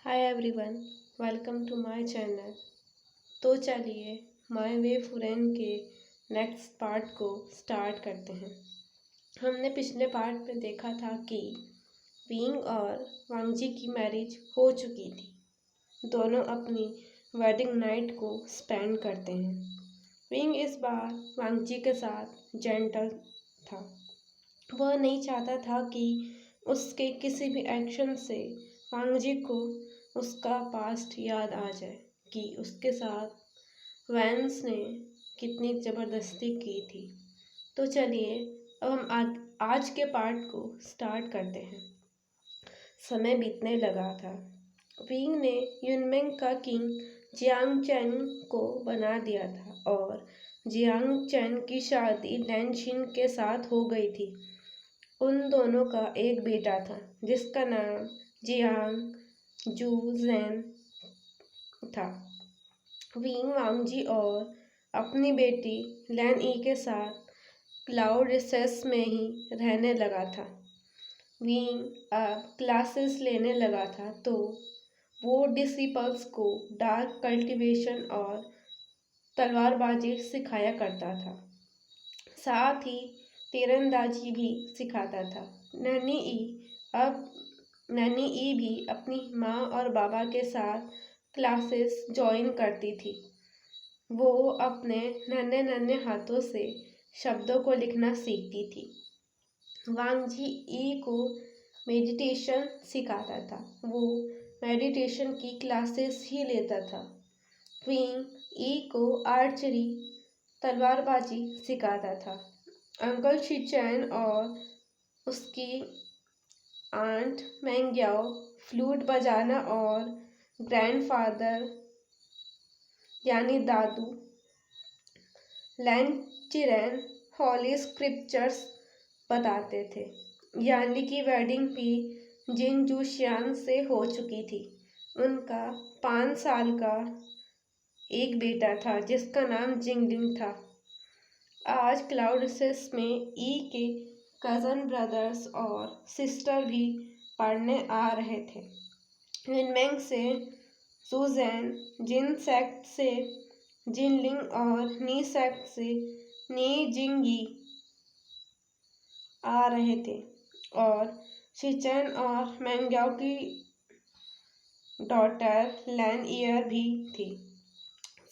Hi everyone, welcome to my channel. तो चलिए my way friend के नेक्स्ट पार्ट को स्टार्ट करते हैं। हमने पिछले पार्ट में देखा था कि विंग और वांगजी की मैरिज हो चुकी थी। दोनों अपनी वेडिंग नाइट को स्पेंड करते हैं। विंग इस बार वांगजी के साथ जेंटल था। वह नहीं चाहता था कि उसके किसी भी एक्शन से वांगजी को उसका पास्ट याद आ जाए कि उसके साथ वैंस ने कितनी ज़बरदस्ती की थी। तो चलिए अब हम आज के पार्ट को स्टार्ट करते हैं। समय बीतने लगा था। विंग ने युनमेंग का किंग जियांग चैन को बना दिया था और जियांग चैन की शादी लैनशिन के साथ हो गई थी। उन दोनों का एक बेटा था जिसका नाम जियांग जूजेन था। विंग वांगजी और अपनी बेटी लैन ई के साथ क्लाउड रिसेस में ही रहने लगा था। विंग अब क्लासेस लेने लगा था तो वो डिसिपल्स को डार्क कल्टीवेशन और तलवारबाजी सिखाया करता था। साथ ही तीरंदाजी भी सिखाता था। नैनी ई भी अपनी माँ और बाबा के साथ क्लासेस ज्वाइन करती थी। वो अपने नन्हे नन्हे हाथों से शब्दों को लिखना सीखती थी। वांगजी ई को मेडिटेशन सिखाता था। वो मेडिटेशन की क्लासेस ही लेता था। विंग ई को आर्चरी तलवारबाजी सिखाता था। अंकल शिचैन और उसकी आंट मैंग्याओ फ्लूट बजाना और ग्रैंडफादर यानी दादू लैन चिरैन हॉली स्क्रिप्चर्स बताते थे। यानी कि वेडिंग भी जिन जूशियान से हो चुकी थी। उनका 5 साल का एक बेटा था जिसका नाम जिंगलिंग था। आज क्लाउडसेस में ई के कज़न ब्रदर्स और सिस्टर भी पढ़ने आ रहे थे। विनमेंग से सुजैन, जिन सेक्ट से जिनलिंग और नी सेक्ट से नी जिंगी आ रहे थे और शिचैन और मैंग्याओ की डॉटर लैन ईयर भी थी।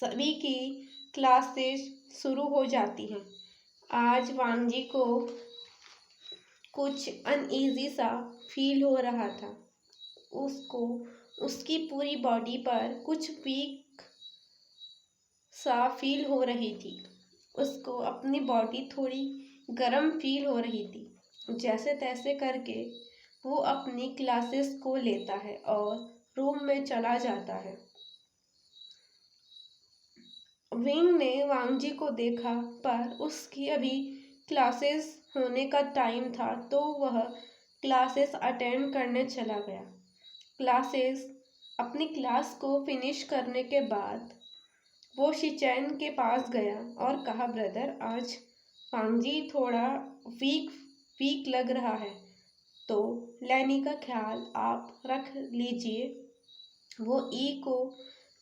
सभी की क्लासेस शुरू हो जाती हैं। आज वांगजी को कुछ अनईजी सा फील हो रहा था। उसको उसकी पूरी बॉडी पर कुछ वीक सा फील हो रही थी। उसको अपनी बॉडी थोड़ी गर्म फील हो रही थी। जैसे तैसे करके वो अपनी क्लासेस को लेता है और रूम में चला जाता है। विंग ने वांगजी को देखा पर उसकी अभी क्लासेस होने का टाइम था तो वह क्लासेस अटेंड करने चला गया। अपनी क्लास को फिनिश करने के बाद वो शिचैन के पास गया और कहा, ब्रदर आज वांगजी थोड़ा वीक वीक लग रहा है तो लैनी का ख्याल आप रख लीजिए। वो ई को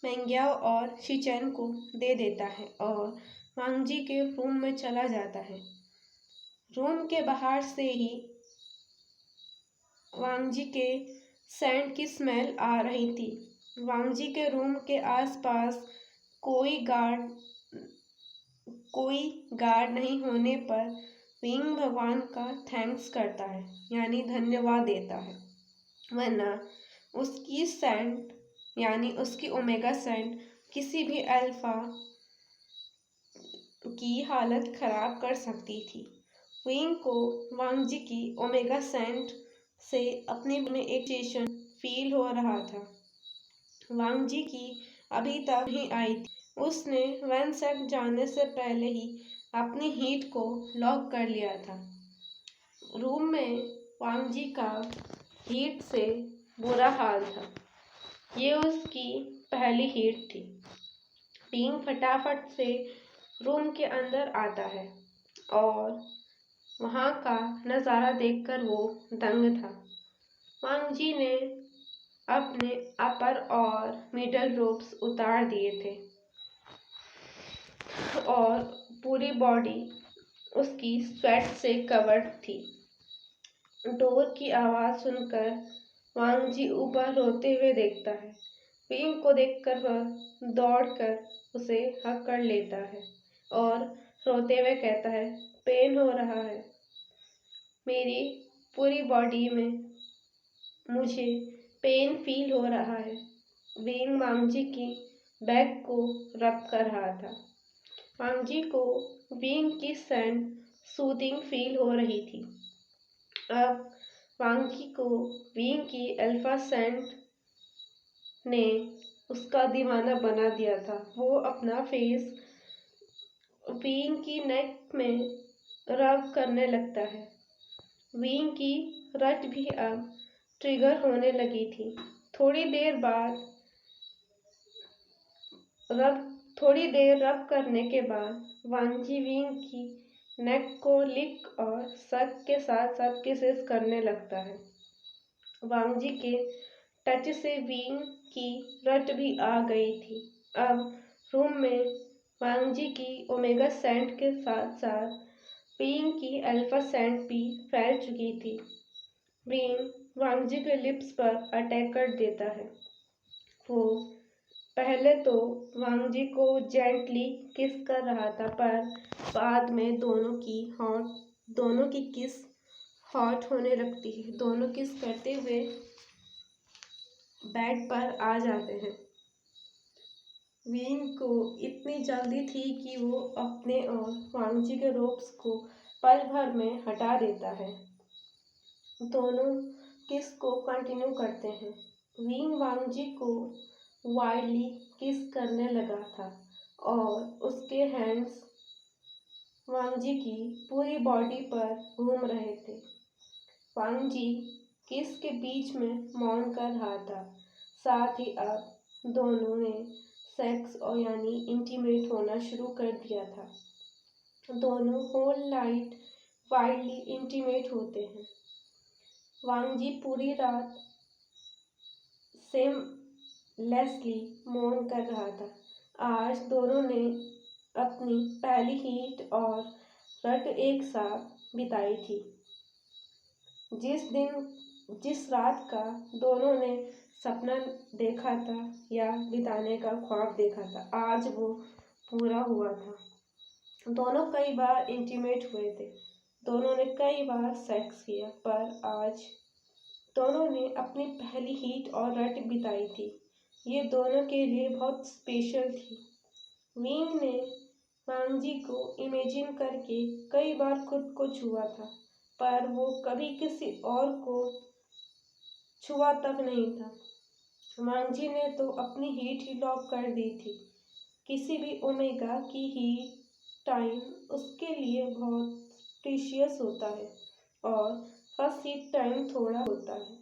मेंग्याओ और शिचैन को दे देता है और वांगजी के रूम में चला जाता है। रूम के बाहर से ही वांगजी के सेंट की स्मेल आ रही थी। वांगजी के रूम के आसपास कोई गार्ड नहीं होने पर विंग भगवान का थैंक्स करता है यानी धन्यवाद देता है, वरना उसकी सेंट यानी उसकी ओमेगा सेंट किसी भी अल्फा की हालत खराब कर सकती थी। विंग को वांगजी की ओमेगा सेंट से अपने में एक स्टेशन फील हो रहा था। वांगजी की अभी तक नहीं आई थी। उसने वैनसेक जाने से पहले ही अपनी हीट को लॉक कर लिया था। रूम में वांगजी का हीट से बुरा हाल था। ये उसकी पहली हीट थी। विंग फटाफट से रूम के अंदर आता है और वहाँ का नज़ारा देखकर वो दंग था। वांगजी ने अपने अपर और मिडल रोब्स उतार दिए थे और पूरी बॉडी उसकी स्वेट से कवर्ड थी। डोर की आवाज़ सुनकर वांग जी ऊपर रोते हुए देखता है। विंग को देखकर वह दौड़कर उसे हक कर लेता है और रोते हुए कहता है, पेन हो रहा है मेरी पूरी बॉडी में, मुझे पेन फील हो रहा है। विंग वांग जी की बैक को रब कर रहा था। वांग जी को विंग की सेंट सूदिंग फील हो रही थी। अब वांग जी को विंग की अल्फा सेंट ने उसका दीवाना बना दिया था। वो अपना फेस विंग की नेक में रब करने लगता है। विंग की रट भी अब ट्रिगर होने लगी थी। थोड़ी देर रब करने के बाद वांग जी विंग की नेक को लिक और सक के साथ साथ किसेस करने लगता है। वांग जी के टच से विंग की रट भी आ गई थी। अब रूम में वांग जी की ओमेगा सेंट के साथ साथ विंग की अल्फा सेंट भी फैल चुकी थी। विंग वांग जी के लिप्स पर अटैक कर देता है। वो पहले तो वांग जी को जेंटली किस कर रहा था, पर बाद में दोनों की किस हॉट होने लगती है। दोनों किस करते हुए बेड पर आ जाते हैं। विंग को इतनी जल्दी थी कि वो अपने और वांग जी के रोप्स को पल भर में हटा देता है। दोनों किस को कंटिन्यू करते हैं। विंग वांग जी को वाइडली किस करने लगा था और उसके हैंड्स वांग जी की पूरी बॉडी पर घूम रहे थे। वांग जी किस के बीच में मौन कर रहा था। साथ ही अब दोनों ने सेक्स और यानी इंटीमेट होना शुरू कर दिया था। दोनों होल नाइट वाइडली इंटीमेट होते हैं। वांग जी पूरी रात सेमलेसली मौन कर रहा था। आज दोनों ने अपनी पहली हीट और रट एक साथ बिताई थी। जिस रात का दोनों ने सपना देखा था या बिताने का ख्वाब देखा था, आज वो पूरा हुआ था। दोनों कई बार इंटीमेट हुए थे। दोनों ने कई बार सेक्स किया, पर आज दोनों ने अपनी पहली हीट और रट बिताई थी। ये दोनों के लिए बहुत स्पेशल थी। विंग ने वांग जी को इमेजिन करके कई बार खुद को छुआ था, पर वो कभी किसी और को छुआ तक नहीं था। वांग जी ने तो अपनी हीट ही लॉक कर दी थी। किसी भी ओमेगा की हीट टाइम उसके लिए बहुत प्रीशियस होता है और फर्स्ट हीट टाइम थोड़ा होता है।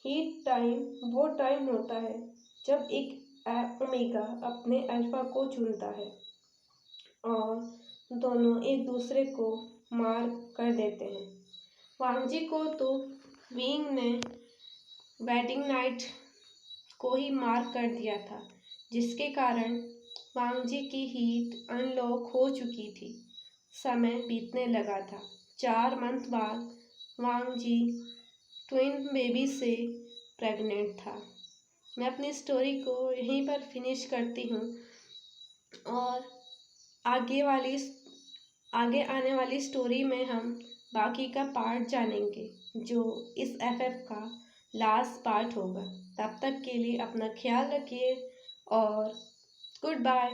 हीट टाइम वो टाइम होता है जब एक ओमेगा अपने अल्फा को चुनता है और दोनों एक दूसरे को मार कर देते हैं। वांग जी को तो विंग ने वेडिंग नाइट को ही मार कर दिया था, जिसके कारण वांग जी की हीट अनलॉक हो चुकी थी। समय बीतने लगा था। 4 मंथ बाद वांग जी ट्विन बेबी से प्रेग्नेंट था। मैं अपनी स्टोरी को यहीं पर फिनिश करती हूँ और आगे आने वाली स्टोरी में हम बाकी का पार्ट जानेंगे, जो इस एफएफ का लास्ट पार्ट होगा। तब तक के लिए अपना ख्याल रखिए और गुड बाय।